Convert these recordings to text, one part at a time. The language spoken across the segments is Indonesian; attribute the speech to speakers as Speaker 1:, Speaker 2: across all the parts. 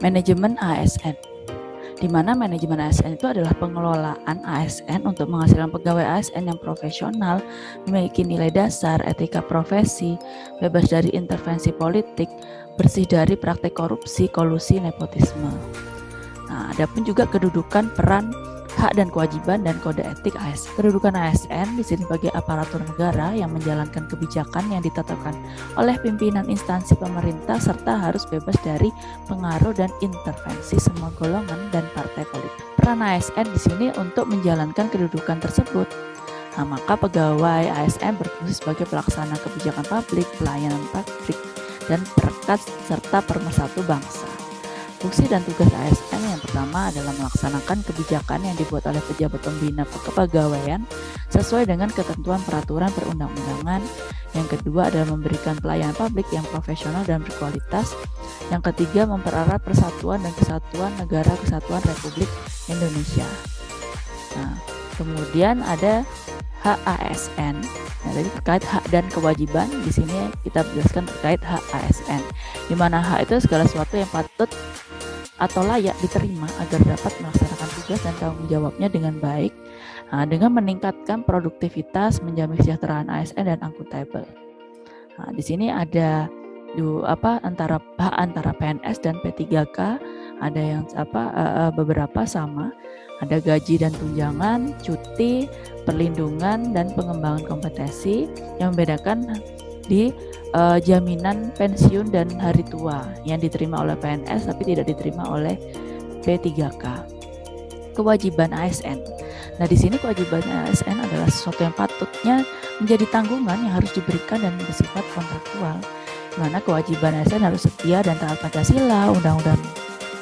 Speaker 1: manajemen ASN, di mana manajemen ASN itu adalah pengelolaan ASN untuk menghasilkan pegawai ASN yang profesional, memiliki nilai dasar, etika profesi, bebas dari intervensi politik, bersih dari praktek korupsi, kolusi, nepotisme. Nah, ada pun juga kedudukan, peran, hak dan kewajiban dan kode etik ASN. Kedudukan ASN di sini sebagai aparatur negara yang menjalankan kebijakan yang ditetapkan oleh pimpinan instansi pemerintah serta harus bebas dari pengaruh dan intervensi semua golongan dan partai politik. Peran ASN di sini untuk menjalankan kedudukan tersebut. Nah, maka pegawai ASN berfungsi sebagai pelaksana kebijakan publik, pelayanan publik, dan perekat serta pemersatu bangsa. Fungsi dan tugas ASN yang pertama adalah melaksanakan kebijakan yang dibuat oleh pejabat pembina kepegawaian sesuai dengan ketentuan peraturan perundang-undangan. Yang kedua adalah memberikan pelayanan publik yang profesional dan berkualitas. Yang ketiga, mempererat persatuan dan kesatuan negara kesatuan Republik Indonesia. Nah, kemudian ada hak ASN. Nah, tadi terkait hak dan kewajiban, di sini kita jelaskan terkait hak ASN, di mana hak itu segala sesuatu yang patut atau layak diterima agar dapat melaksanakan tugas dan tanggung jawabnya dengan baik, dengan meningkatkan produktivitas, menjamin kesejahteraan ASN dan akuntabel. Nah, di sini ada antara PNS dan P3K, ada yang beberapa sama, ada gaji dan tunjangan, cuti, perlindungan dan pengembangan kompetensi. Yang membedakan di jaminan pensiun dan hari tua yang diterima oleh PNS tapi tidak diterima oleh P3K. Kewajiban ASN. Nah, di sini kewajiban ASN adalah sesuatu yang patutnya menjadi tanggungan yang harus diberikan dan bersifat kontraktual. Di mana kewajiban ASN harus setia dan taat Pancasila, Undang-Undang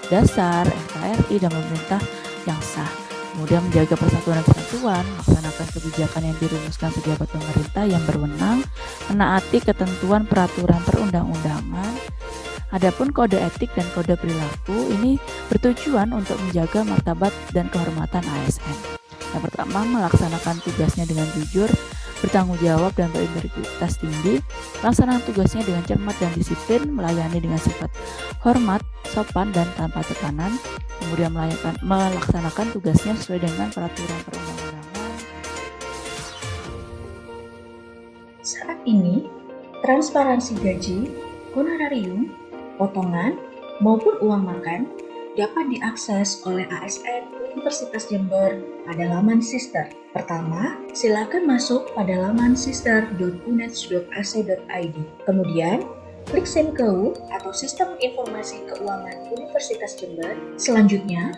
Speaker 1: Dasar, NKRI, dan pemerintah yang sah. Kemudian menjaga persatuan dan kesatuan, melaksanakan kebijakan yang dirumuskan pejabat pemerintah yang berwenang, menaati ketentuan peraturan perundang-undangan. Adapun kode etik dan kode perilaku ini bertujuan untuk menjaga martabat dan kehormatan ASN. Yang pertama, melaksanakan tugasnya dengan jujur, bertanggung jawab dan berintegritas tinggi, melaksanakan tugasnya dengan cermat dan disiplin, melayani dengan sifat hormat, sopan dan tanpa tekanan, kemudian melaksanakan tugasnya sesuai dengan peraturan perundang-undangan.
Speaker 2: Saat ini, transparansi gaji, honorarium, potongan, maupun uang makan dapat diakses oleh ASN Universitas Jember pada laman Sister. Pertama, silakan masuk pada laman sister.uneds.ac.id. Kemudian, klik SIMKEU atau Sistem Informasi Keuangan Universitas Jember. Selanjutnya,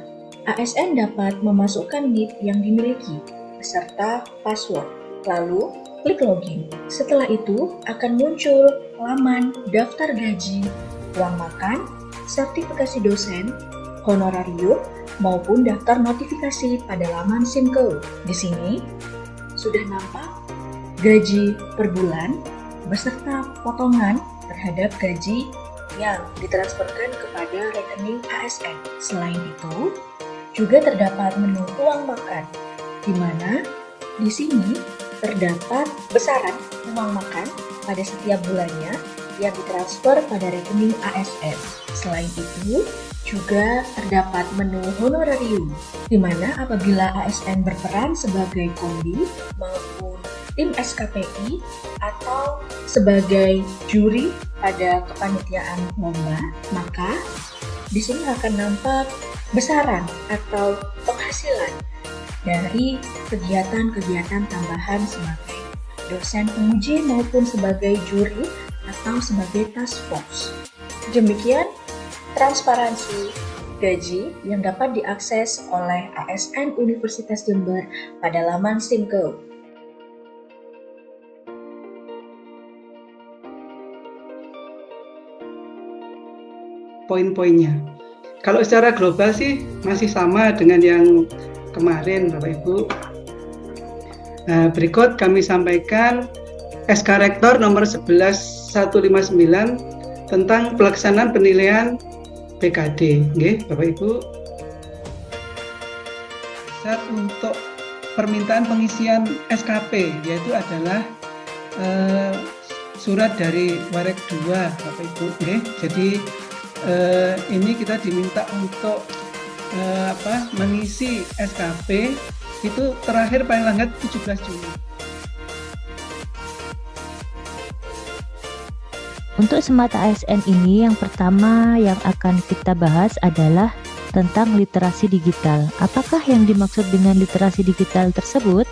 Speaker 2: ASN dapat memasukkan NIP yang dimiliki beserta password. Lalu, klik login. Setelah itu, akan muncul laman daftar gaji, uang makan, sertifikasi dosen, honorarium, maupun daftar notifikasi pada laman SIMKEU. Di sini sudah nampak gaji per bulan beserta potongan terhadap gaji yang ditransferkan kepada rekening ASN. Selain itu, juga terdapat menu uang makan, di mana di sini terdapat besaran uang makan pada setiap bulannya yang ditransfer pada rekening ASN. Selain itu, juga terdapat menu honorarium, di mana apabila ASN berperan sebagai kombi maupun tim SKPI atau sebagai juri pada kepanitiaan lomba, maka di sini akan nampak besaran atau penghasilan dari kegiatan-kegiatan tambahan sebagai dosen penguji maupun sebagai juri atau sebagai task force. Demikian transparansi gaji yang dapat diakses oleh ASN Universitas Jember pada laman SIMKEU.
Speaker 3: Poin-poinnya. Kalau secara global sih masih sama dengan yang kemarin, Bapak Ibu. Nah, berikut kami sampaikan SK Rektor nomor 11159 tentang pelaksanaan penilaian PKD, Bapak Ibu. Untuk permintaan pengisian SKP, yaitu adalah surat dari Warek 2, Bapak Ibu. Jadi ini kita diminta untuk mengisi SKP itu terakhir paling lambat 17 Juni.
Speaker 4: Untuk Smart ASN ini yang pertama yang akan kita bahas adalah tentang literasi digital. Apakah yang dimaksud dengan literasi digital tersebut?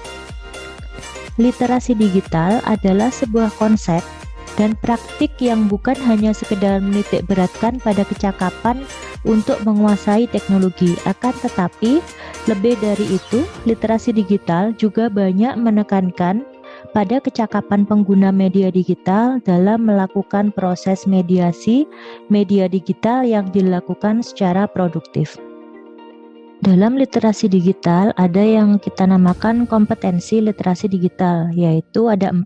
Speaker 4: Literasi digital adalah sebuah konsep dan praktik yang bukan hanya sekedar menitik beratkan pada kecakapan untuk menguasai teknologi, akan tetapi lebih dari itu, literasi digital juga banyak menekankan pada kecakapan pengguna media digital dalam melakukan proses mediasi media digital yang dilakukan secara produktif. Dalam literasi digital ada yang kita namakan kompetensi literasi digital, yaitu ada 4.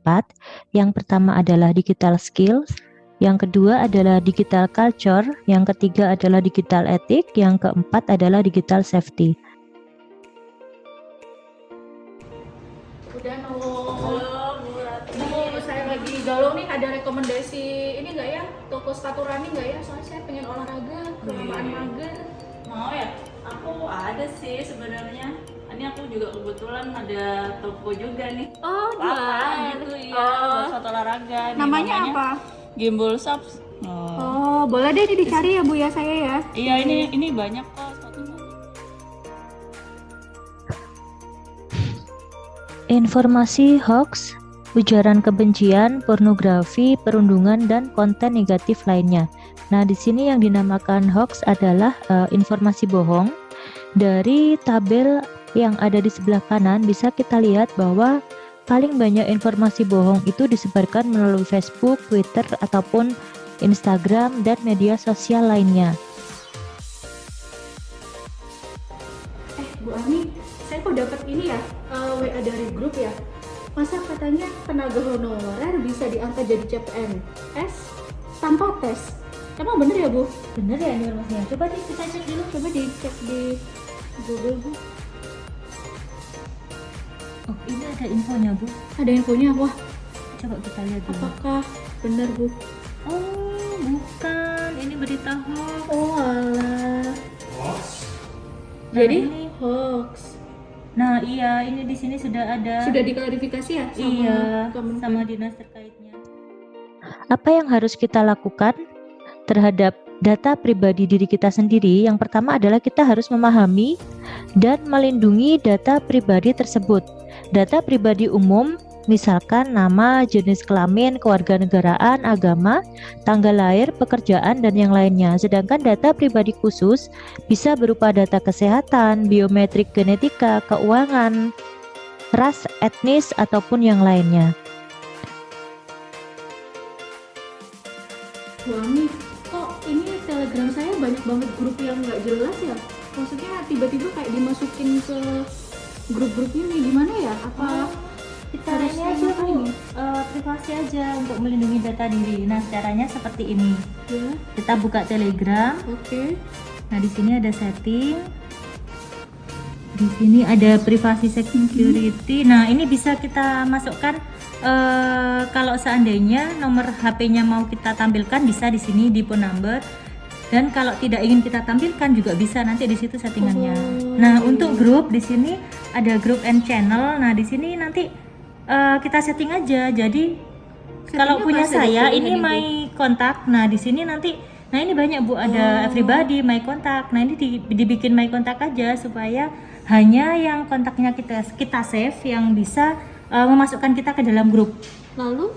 Speaker 4: Yang pertama adalah digital skills, yang kedua adalah digital culture, yang ketiga adalah digital ethic, yang keempat adalah digital safety.
Speaker 5: Udah Bu, saya lagi galau nih, ada rekomendasi ini nggak ya, toko sepatu running nggak ya? Soalnya saya pengen olahraga, kelamaan mager.
Speaker 1: Mau ya? Aku ada sih sebenarnya. Ini aku juga kebetulan ada toko juga nih.
Speaker 5: Oh, jualan
Speaker 1: gitu ya, buat sepatu olahraga. Nih,
Speaker 5: Namanya apa?
Speaker 1: Gimbal Shops.
Speaker 5: Oh, boleh deh ini dicari ya Bu ya, saya ya.
Speaker 1: Iya, ini banyak kok sepatunya.
Speaker 4: Informasi hoax, ujaran kebencian, pornografi, perundungan, dan konten negatif lainnya. Nah, di sini yang dinamakan hoax adalah informasi bohong. Dari tabel yang ada di sebelah kanan bisa kita lihat bahwa paling banyak informasi bohong itu disebarkan melalui Facebook, Twitter, ataupun Instagram dan media sosial lainnya.
Speaker 5: Bu Ani, saya kok dapat ini ya, WA dari grup ya. Masa katanya tenaga honorer bisa diangkat jadi CPNS tanpa tes? Emang bener ya Bu?
Speaker 4: Bener ya informasinya? Coba kita cek dulu.
Speaker 5: Coba dicek di Google Bu.
Speaker 4: Oh, ini ada infonya, Bu.
Speaker 5: Ada infonya, wah.
Speaker 4: Coba kita lihat dulu.
Speaker 5: Apakah benar Bu?
Speaker 4: Oh, bukan. Ini berita hoax.
Speaker 5: Oh alah.
Speaker 4: Nah,
Speaker 5: Jadi
Speaker 4: ini
Speaker 5: hoax.
Speaker 4: Nah, iya, ini di sini sudah ada.
Speaker 5: Sudah diklarifikasi ya sama
Speaker 4: Iya,
Speaker 5: Kementerian?
Speaker 4: sama dinas terkaitnya. Apa yang harus kita lakukan terhadap data pribadi diri kita sendiri? Yang pertama adalah kita harus memahami dan melindungi data pribadi tersebut. Data pribadi umum, misalkan nama, jenis kelamin, kewarganegaraan, agama, tanggal lahir, pekerjaan, dan yang lainnya. Sedangkan data pribadi khusus bisa berupa data kesehatan, biometrik genetika, keuangan, ras, etnis, ataupun yang lainnya.
Speaker 5: Bu Ami, kok ini Telegram saya banyak banget grup yang nggak jelas ya? Maksudnya tiba-tiba kayak dimasukin ke grup-grup ini, gimana ya? Apa
Speaker 4: Kita
Speaker 5: harus
Speaker 4: ini aja
Speaker 5: ngapain
Speaker 4: Bu,
Speaker 5: nih?
Speaker 4: privasi aja untuk melindungi data diri. Nah, caranya seperti ini.
Speaker 5: Ya,
Speaker 4: Kita buka Telegram.
Speaker 5: oke.
Speaker 4: Nah, di sini ada setting. Di sini ada privacy security. Nah, ini bisa kita masukkan kalau seandainya nomor HP-nya mau kita tampilkan bisa di sini di phone number. Dan kalau tidak ingin kita tampilkan juga bisa nanti di situ settingannya.
Speaker 5: Oh,
Speaker 4: Nah,
Speaker 5: oke.
Speaker 4: untuk grup di sini ada grup and channel. Nah, di sini nanti kita setting aja. Jadi kalau
Speaker 5: Settingnya
Speaker 4: punya
Speaker 5: pas ada
Speaker 4: saya
Speaker 5: pilihan
Speaker 4: ini
Speaker 5: ini, Bu.
Speaker 4: my kontak. Nah, di sini nanti ini banyak Bu, ada
Speaker 5: Oh.
Speaker 4: everybody my kontak. Nah, ini dibikin my kontak aja supaya hanya yang kontaknya kita save yang bisa memasukkan kita ke dalam grup.
Speaker 5: Lalu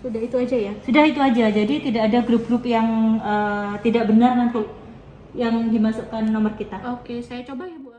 Speaker 5: sudah itu aja ya?
Speaker 4: Sudah itu aja. Jadi tidak ada grup-grup yang tidak benar nanti yang dimasukkan nomor kita.
Speaker 5: Oke, saya coba ya Bu.